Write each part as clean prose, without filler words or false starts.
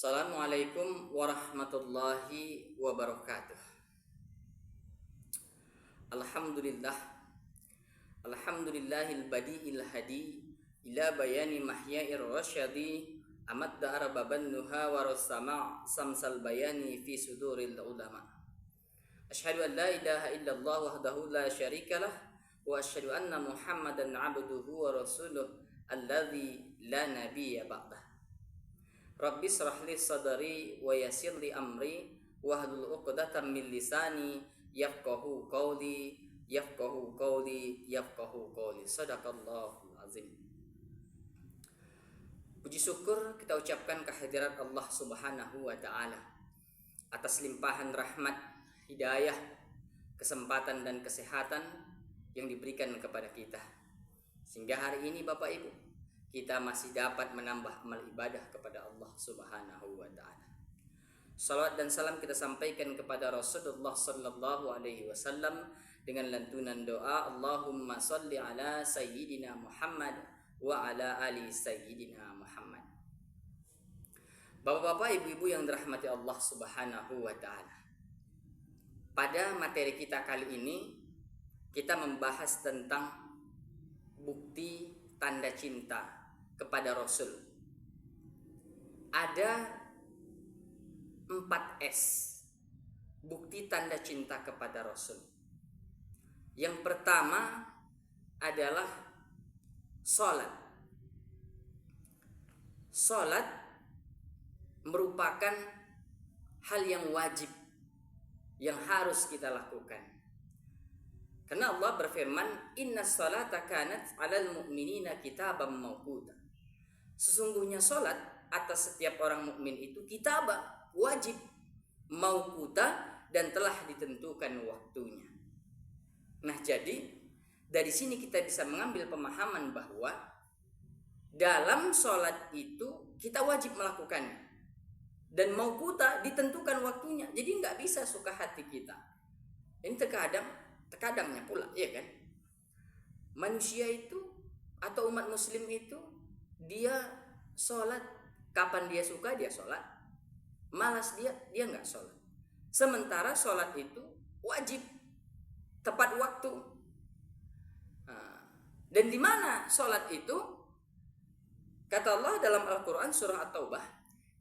Assalamualaikum warahmatullahi wabarakatuh. Alhamdulillah. Alhamdulillahil badi'il hadi ila bayani mahya'ir rasyadi amadda arababan nuha warasama' samsal bayani fi suduril ulama. Asyhadu an la ilaha illallah wahdahu la syarikalah wa asyhadu anna Muhammadan abduhu wa rasuluh alladzi la nabiyya ba'dah. Rabbi shrah li sadri wa yassir li amri wahlul 'uqdatam min lisani yafqahu qawli sadaqallahul azim. Puji syukur kita ucapkan kehadirat Allah Subhanahu wa taala atas limpahan rahmat, hidayah, kesempatan dan kesehatan yang diberikan kepada kita. Sehingga hari ini Bapak Ibu, kita masih dapat menambah amal ibadah kepada Allah Subhanahu wa taala. Salawat dan salam kita sampaikan kepada Rasulullah sallallahu alaihi wasallam dengan lantunan doa, Allahumma shalli ala sayyidina Muhammad wa ala ali sayyidina Muhammad. Bapak-bapak, ibu-ibu yang dirahmati Allah Subhanahu wa taala. Pada materi kita kali ini kita membahas tentang bukti tanda cinta kepada Rasul. Ada 4S bukti tanda cinta kepada Rasul. Yang pertama adalah salat. Salat merupakan hal yang wajib yang harus kita lakukan. Karena Allah berfirman, "Innas salata kanat 'alal mu'minina kitaban mawquta." Sesungguhnya salat atas setiap orang mukmin itu kitabah, wajib, mawquta, dan telah ditentukan waktunya. Nah, jadi dari sini kita bisa mengambil pemahaman bahwa dalam salat itu kita wajib melakukannya. Dan mawquta ditentukan waktunya. Jadi nggak bisa suka hati kita. Ini terkadangnya pula, ya kan? Manusia itu atau umat muslim itu dia sholat kapan dia suka dia sholat, malas dia nggak sholat. Sementara sholat itu wajib, tepat waktu. Dan di mana sholat itu? Kata Allah dalam Al-Quran surah At-Taubah,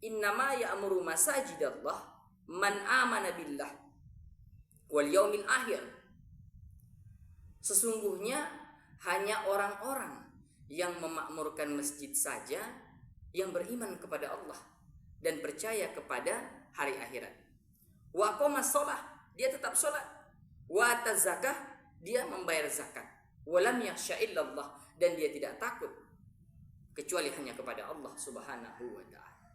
innama ya'muru masajidallah man amana billah wal yaumil akhir. Sesungguhnya hanya orang-orang yang memakmurkan masjid saja yang beriman kepada Allah dan percaya kepada hari akhirat. Wa aqamas shalah, dia tetap salat. Wa ataz zakah, dia membayar zakat. Wa lam yakhsha illallah, dan dia tidak takut kecuali hanya kepada Allah Subhanahu wa taala.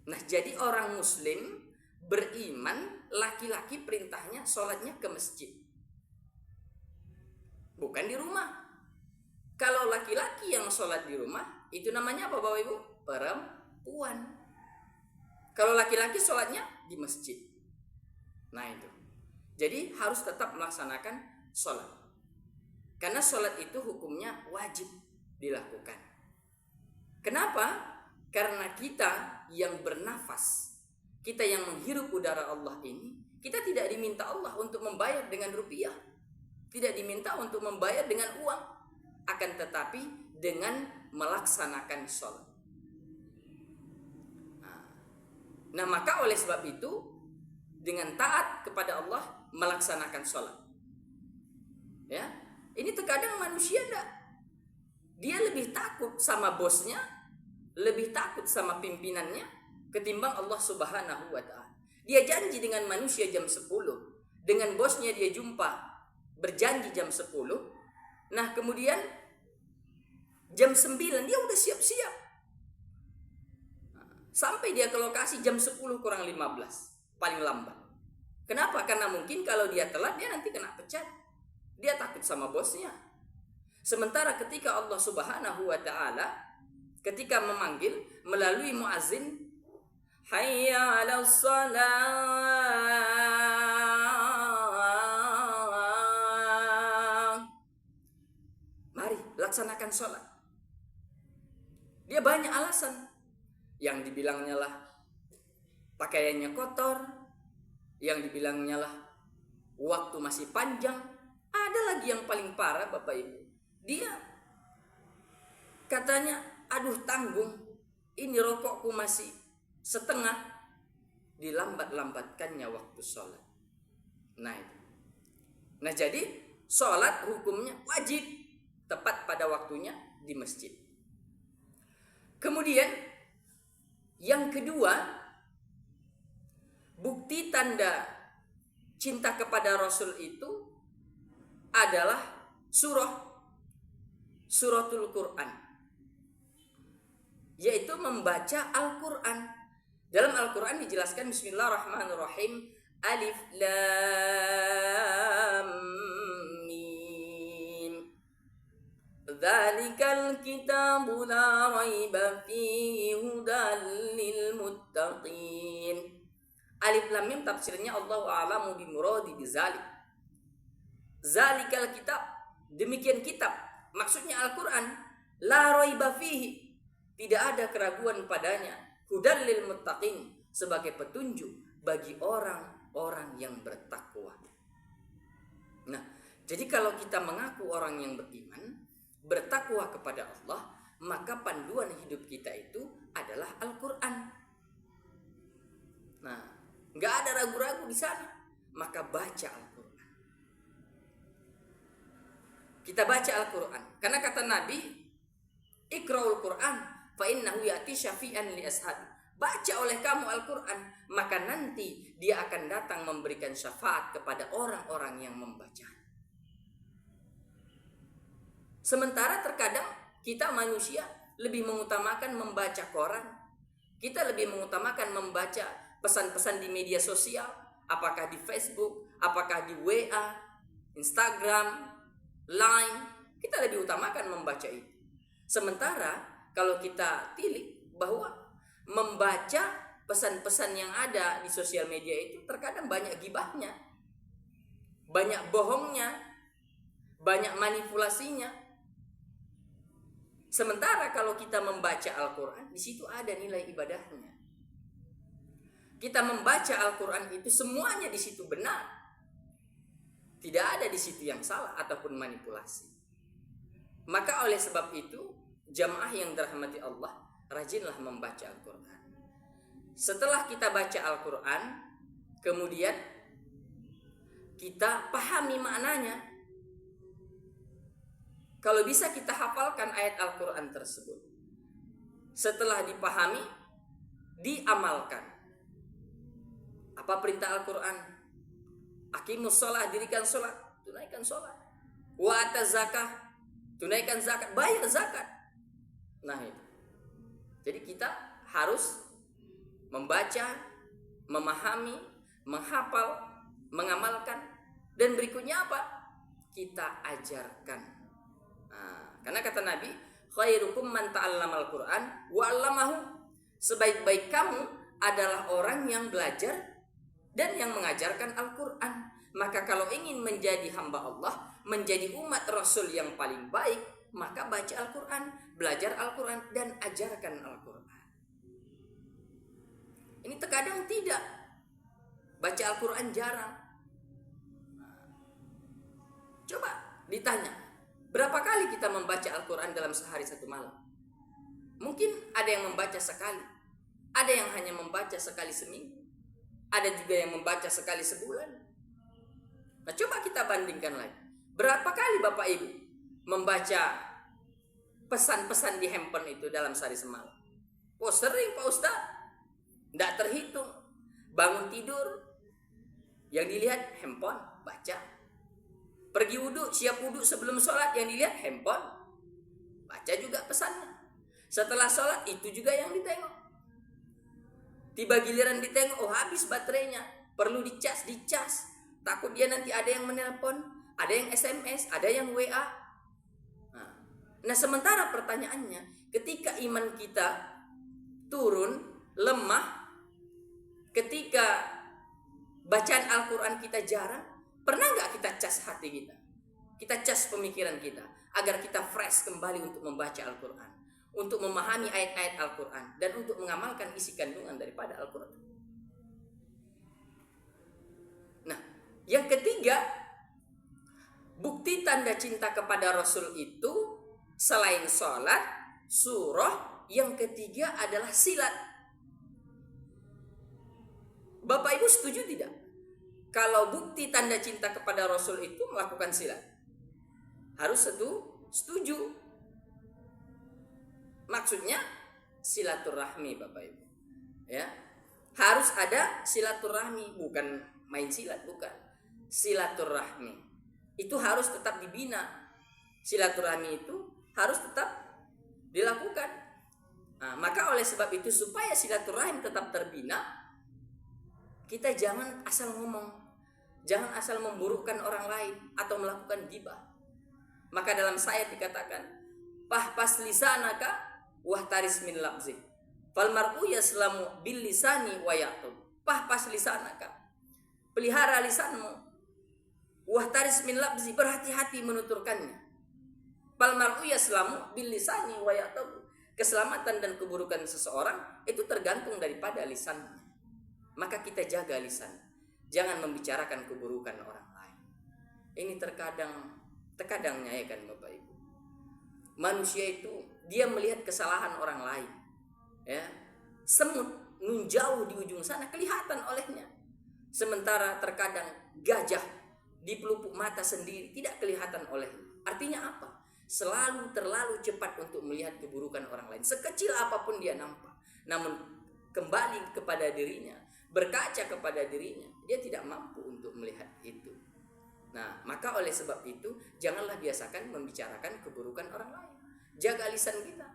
Nah, jadi orang muslim beriman, laki-laki perintahnya salatnya ke masjid, bukan di rumah. Kalau laki-laki yang sholat di rumah, itu namanya apa Bapak Ibu? Perempuan. Kalau laki-laki sholatnya di masjid. Nah itu. Jadi harus tetap melaksanakan sholat. Karena sholat itu hukumnya wajib dilakukan. Kenapa? Karena kita yang bernafas, kita yang menghirup udara Allah ini, kita tidak diminta Allah untuk membayar dengan rupiah. Tidak diminta untuk membayar dengan uang, akan tetapi dengan melaksanakan sholat. Nah, maka oleh sebab itu dengan taat kepada Allah melaksanakan sholat. Ya, ini terkadang manusia dia lebih takut sama bosnya, lebih takut sama pimpinannya ketimbang Allah Subhanahu wa taala. Dia janji dengan manusia jam 10, dengan bosnya dia jumpa berjanji jam 10. Nah, kemudian jam 9 dia udah siap-siap. Sampai dia ke lokasi jam 10 kurang 15 paling lambat. Kenapa? Karena mungkin kalau dia telat dia nanti kena pecat. Dia takut sama bosnya. Sementara ketika Allah Subhanahu wa taala ketika memanggil melalui muazin, hayya 'alas shalah, mari laksanakan sholat. Dia banyak alasan. yang dibilangnya lah pakaiannya kotor, yang dibilangnya lah waktu masih panjang. Ada lagi yang paling parah Bapak Ibu, dia katanya, aduh tanggung, ini rokokku masih setengah, dilambat-lambatkannya waktu sholat. Nah jadi sholat hukumnya wajib tepat pada waktunya di masjid. Kemudian yang kedua, bukti tanda cinta kepada Rasul itu adalah suratul Quran, yaitu membaca Al-Quran. Dalam Al-Quran dijelaskan Bismillahirrahmanirrahim, Alif Lam Mim, Dzalikal kitabu la raiba fihi hudal lil muttaqin. Alif Lam Mim tafsirnya Allahu a'lamu bimuradi bizalik. Zalikal kitab, demikian kitab, maksudnya Al-Quran, la raiba fihi, tidak ada keraguan padanya, hudal lil muttaqin, sebagai petunjuk bagi orang-orang yang bertakwa. Nah, jadi kalau kita mengaku orang yang beriman, bertakwa kepada Allah, maka panduan hidup kita itu adalah Al-Quran. Nah, nggak ada ragu-ragu di sana, maka baca Al-Quran. Kita baca Al-Quran, karena kata Nabi, Iqra'ul Quran fa innahu ya'ti syafi'an li ashabi. Baca oleh kamu Al-Quran, maka nanti dia akan datang memberikan syafaat kepada orang-orang yang membaca. Sementara terkadang kita manusia lebih mengutamakan membaca koran, kita lebih mengutamakan membaca pesan-pesan di media sosial, apakah di Facebook, apakah di WA, Instagram, Line, kita lebih utamakan membaca itu. Sementara kalau kita tilik bahwa membaca pesan-pesan yang ada di sosial media itu terkadang banyak gibahnya, banyak bohongnya, banyak manipulasinya. Sementara kalau kita membaca Al-Quran, di situ ada nilai ibadahnya. Kita membaca Al-Quran itu semuanya di situ benar. Tidak ada di situ yang salah ataupun manipulasi. Maka oleh sebab itu, jamaah yang dirahmati Allah, rajinlah membaca Al-Quran. Setelah kita baca Al-Quran, kemudian kita pahami maknanya. Kalau bisa kita hafalkan ayat Al-Quran tersebut. Setelah dipahami, diamalkan. Apa perintah Al-Quran? Aqimus sholat, dirikan sholat, tunaikan sholat. Wa ataz zakah, tunaikan zakat, bayar zakat. Nah itu. Jadi kita harus membaca, memahami, menghafal, mengamalkan. Dan berikutnya apa? Kita ajarkan. Nah, karena kata Nabi, khairukum man ta'allamal Qur'an wa 'allamahu. Sebaik-baik kamu adalah orang yang belajar dan yang mengajarkan Al-Quran. Maka kalau ingin menjadi hamba Allah, menjadi umat Rasul yang paling baik, maka baca Al-Quran, belajar Al-Quran, dan ajarkan Al-Quran. Ini terkadang tidak. Baca Al-Quran jarang. Coba ditanya, berapa kali kita membaca Al-Quran dalam sehari satu malam? Mungkin ada yang membaca sekali, ada yang hanya membaca sekali seminggu, ada juga yang membaca sekali sebulan. Nah coba kita bandingkan lagi. Berapa kali Bapak Ibu membaca pesan-pesan di handphone itu dalam sehari semalam? Oh sering Pak Ustaz. Tidak terhitung. Bangun tidur, yang dilihat handphone, baca. Pergi wudhu, siap wudhu sebelum sholat, yang dilihat handphone, baca juga pesannya. Setelah sholat itu juga yang ditengok. Tiba giliran ditengok, oh habis baterainya, perlu dicas. Takut dia nanti ada yang menelpon, ada yang SMS, ada yang WA. Nah sementara pertanyaannya, ketika iman kita turun, lemah, ketika bacaan Al-Quran kita jarang, pernah gak kita cas hati kita? Kita cas pemikiran kita, agar kita fresh kembali untuk membaca Al-Quran. untuk memahami ayat-ayat Al-Quran, dan untuk mengamalkan isi kandungan daripada Al-Quran. Nah, yang ketiga, bukti tanda cinta kepada Rasul itu selain sholat, surah, yang ketiga adalah silat. Bapak Ibu setuju tidak? Kalau bukti tanda cinta kepada Rasul itu melakukan silat, harus setuju. Maksudnya silaturahmi, Bapak Ibu. Ya. Harus ada silaturahmi, bukan main silat, bukan. Silaturahmi itu harus tetap dibina. Silaturahmi itu harus tetap dilakukan. Nah, maka oleh sebab itu, supaya silaturahim tetap terbina, kita jangan asal ngomong, jangan asal memburukkan orang lain atau melakukan ghibah. Maka dalam ayat dikatakan, "Fahfaz lisanaka wahtaris min labzi fal mar'u yaslamu bil lisani wa yaqub." Fahfaz lisanaka, pelihara lisanmu, wahtaris min labzi, berhati-hati menuturkannya. Fal mar'u yaslamu bil lisani wa yaqub, keselamatan dan keburukan seseorang itu tergantung daripada lisannya. Maka kita jaga lisan, jangan membicarakan keburukan orang lain. Ini terkadangnya ya kan Bapak Ibu, manusia itu dia melihat kesalahan orang lain, ya, semut menjauh di ujung sana kelihatan olehnya, sementara terkadang gajah di pelupuk mata sendiri tidak kelihatan olehnya. Artinya apa? Terlalu cepat untuk melihat keburukan orang lain, sekecil apapun dia nampak. Namun kembali kepada dirinya, berkaca kepada dirinya, dia tidak mampu untuk melihat itu. Nah, maka oleh sebab itu, janganlah biasakan membicarakan keburukan orang lain. Jaga lisan kita.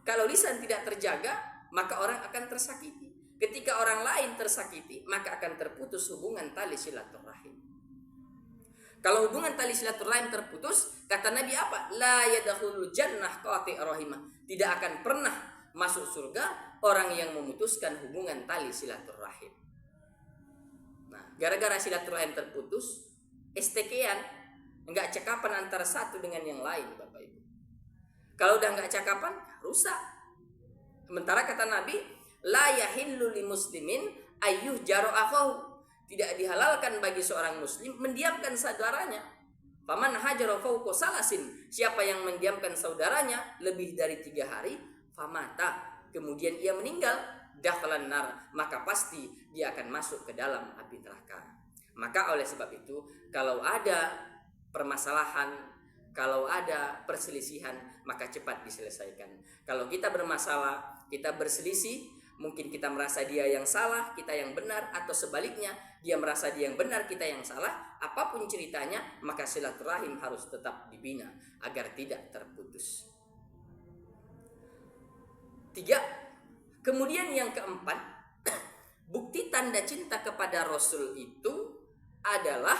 Kalau lisan tidak terjaga, maka orang akan tersakiti. Ketika orang lain tersakiti, maka akan terputus hubungan tali silaturahim. Kalau hubungan tali silaturahim terputus, kata Nabi apa? La yadkhulul jannah qati' rahimah. Tidak akan pernah masuk surga orang yang memutuskan hubungan tali silaturahim. Nah, gara-gara silaturahim terputus, STK-an, enggak cakapan antara satu dengan yang lain, Bapak Ibu. Kalau udah enggak cakapan, rusak. Sementara kata Nabi, la yahillu li muslimin ayyuh jaro akhahu. Tidak dihalalkan bagi seorang muslim mendiamkan saudaranya. Faman hajara fawqa salasin, siapa yang mendiamkan saudaranya lebih dari 3 hari, famata, kemudian ia meninggal, dakhalan nar, maka pasti dia akan masuk ke dalam api neraka. Maka oleh sebab itu, kalau ada permasalahan, kalau ada perselisihan, maka cepat diselesaikan. Kalau kita bermasalah, kita berselisih, mungkin kita merasa dia yang salah, kita yang benar, atau sebaliknya, dia merasa dia yang benar, kita yang salah. Apapun ceritanya, maka silaturahim harus tetap dibina agar tidak terputus. 3. Kemudian yang keempat, bukti tanda cinta kepada Rasul itu adalah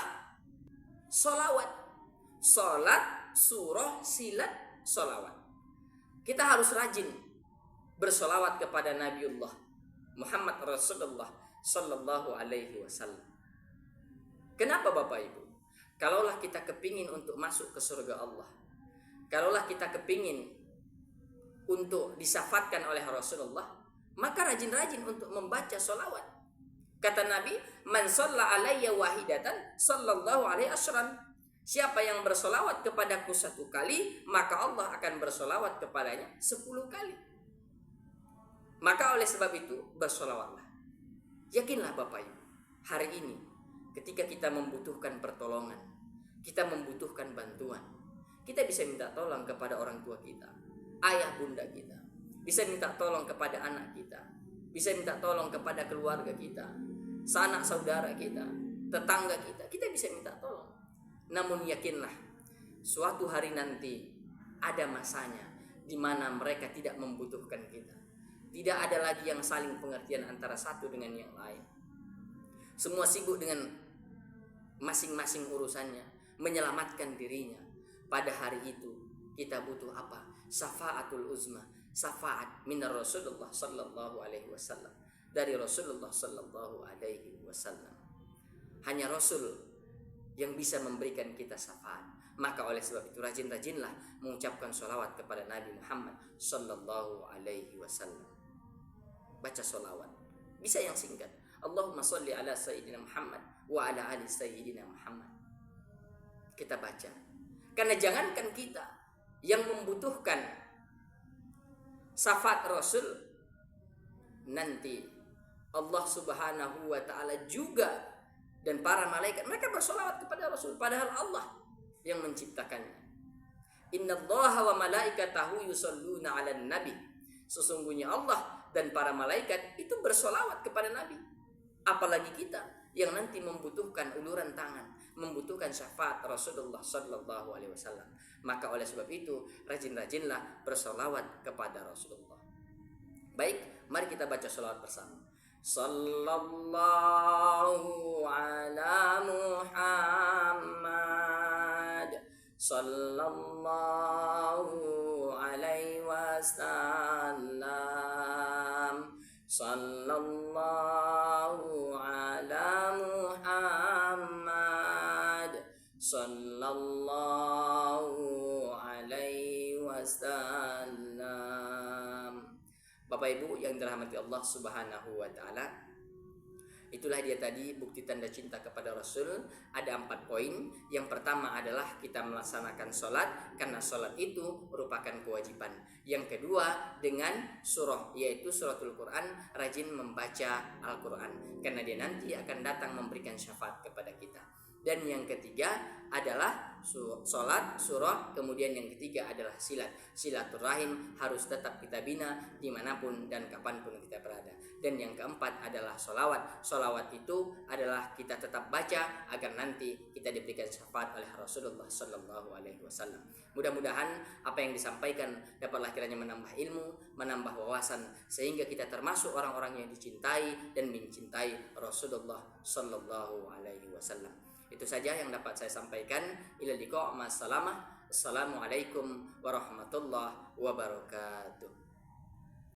sholawat. Sholat, surah, silat, sholawat. Kita harus rajin bersolawat kepada Nabiullah Muhammad Rasulullah Sallallahu Alaihi Wasallam. Kenapa Bapak Ibu? Kalaulah kita kepingin untuk masuk ke surga Allah, kalaulah kita kepingin untuk disafatkan oleh Rasulullah, maka rajin-rajin untuk membaca sholawat. Kata Nabi, man shalla alayya wahidatan sallallahu alaihi asyran. Siapa yang bersolawat kepadaku 1 kali, maka Allah akan bersolawat kepadanya 10 kali. Maka oleh sebab itu, bersolawatlah. Yakinlah Bapak Ibu, hari ini ketika kita membutuhkan pertolongan, kita membutuhkan bantuan, kita bisa minta tolong kepada orang tua kita, ayah bunda kita, bisa minta tolong kepada anak kita, bisa minta tolong kepada keluarga kita, sanak saudara kita, tetangga kita, kita bisa minta tolong. Namun yakinlah, suatu hari nanti ada masanya di mana mereka tidak membutuhkan kita. Tidak ada lagi yang saling pengertian antara satu dengan yang lain. Semua sibuk dengan masing-masing urusannya, menyelamatkan dirinya. Pada hari itu kita butuh apa? Syafaatul uzma, syafaat minar Rasulullah sallallahu alaihi wasallam, dari Rasulullah sallallahu alaihi wasallam. Hanya Rasul yang bisa memberikan kita syafaat. Maka oleh sebab itu rajin-rajinlah mengucapkan sholawat kepada Nabi Muhammad sallallahu alaihi wasallam. Baca sholawat. Bisa yang singkat. Allahumma sholli ala sayyidina Muhammad wa ala ali sayyidina Muhammad. Kita baca. Karena jangankan kita yang membutuhkan syafaat Rasul, nanti Allah Subhanahu wa taala juga dan para malaikat mereka bersolawat kepada Rasul, padahal Allah yang menciptakannya. Innallaha wa malaikatahu yusholluna 'alan nabi. Sesungguhnya Allah dan para malaikat itu bersolawat kepada Nabi. Apalagi kita yang nanti membutuhkan uluran tangan, membutuhkan syafaat Rasulullah sallallahu alaihi wasallam. Maka oleh sebab itu rajin-rajinlah bersolawat kepada Rasulullah. Baik, mari kita baca sholawat bersama. Sallallahu ala Muhammad, sallallahu alaihi wasallam, sallallahu ala Muhammad, sallallahu alaihi wasallam. Bapak Ibu yang dirahmati Allah Subhanahu wa taala, itulah dia tadi bukti tanda cinta kepada Rasul. Ada 4 poin. Yang pertama adalah kita melaksanakan sholat, karena sholat itu merupakan kewajiban. Yang kedua dengan surah, yaitu suratul Quran, rajin membaca Al-Quran, karena dia nanti akan datang memberikan syafaat kepada kita. Dan yang ketiga adalah sholat, surah. Kemudian yang ketiga adalah silaturahim, harus tetap kita bina dimanapun dan kapanpun kita berada. Dan yang keempat adalah sholawat itu adalah kita tetap baca agar nanti kita diberikan syafaat oleh Rasulullah sallallahu alaihi wasallam. Mudah-mudahan apa yang disampaikan dapatlah kiranya menambah ilmu, menambah wawasan, sehingga kita termasuk orang-orang yang dicintai dan mencintai Rasulullah sallallahu alaihi wasallam. Itu saja yang dapat saya sampaikan. Ila liqa' ma'as salamah. Assalamualaikum warahmatullahi wabarakatuh.